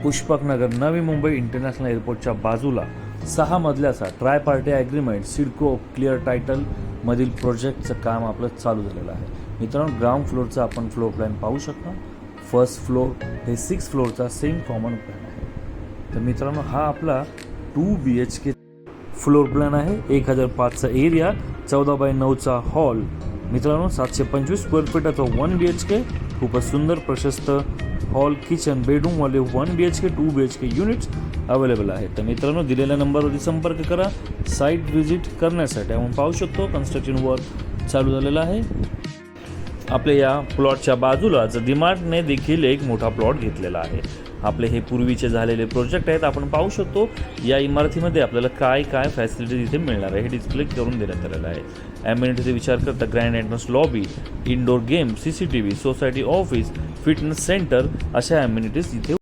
पुष्पकनगर Navi Mumbai international एअरपोर्टच्या बाजूला 6 मजल्याचा tri party agreement CIDCO clear title मधील प्रोजेक्टचं काम आपलं चालू झालेलं आहे. मित्रांनो, ग्राउंड फ्लोअरचा आपण फ्लोअर प्लॅन पाहू शकता. फर्स्ट फ्लोअर हे 6 फ्लोअरचा सेम कॉमन प्लॅन आहे. तर मित्रांनो, हा आपला 2 BHK फ्लोअर प्लॅन आहे. 1005चा एरिया, 14x9चा हॉल. मित्रांनो, 725 स्क्वेअर फीटाचा 1 BHK, खूपच सुंदर प्रशस्त हॉल, किचन, बेडरूमवाले 1 BHK 2 BHK युनिट्स अवेलेबल आहेत. तर मित्रांनो, दिलेल्या नंबरवरती संपर्क करा साईट व्हिजिट करण्यासाठी. आपण पाहू शकतो कन्स्ट्रक्शन वर्क चालू झालेलं आहे. आपल्या या प्लॉटच्या बाजूलाच डीमार्टने देखील एक मोठा प्लॉट घेतलेला आहे. आपले हे पूर्वीचे झालेले प्रोजेक्ट आहेत. आपण पाहू शकतो या इमारतीमध्ये आपल्याला काय काय फॅसिलिटी इथे मिळणार आहे हे डिस्प्ले करून देण्यात आलेलं आहे. ॲम्युनिटीचा विचार करता grand entrance lobby, indoor game, CCTV, society office, fitness centre अशा ॲम्युनिटीज इथे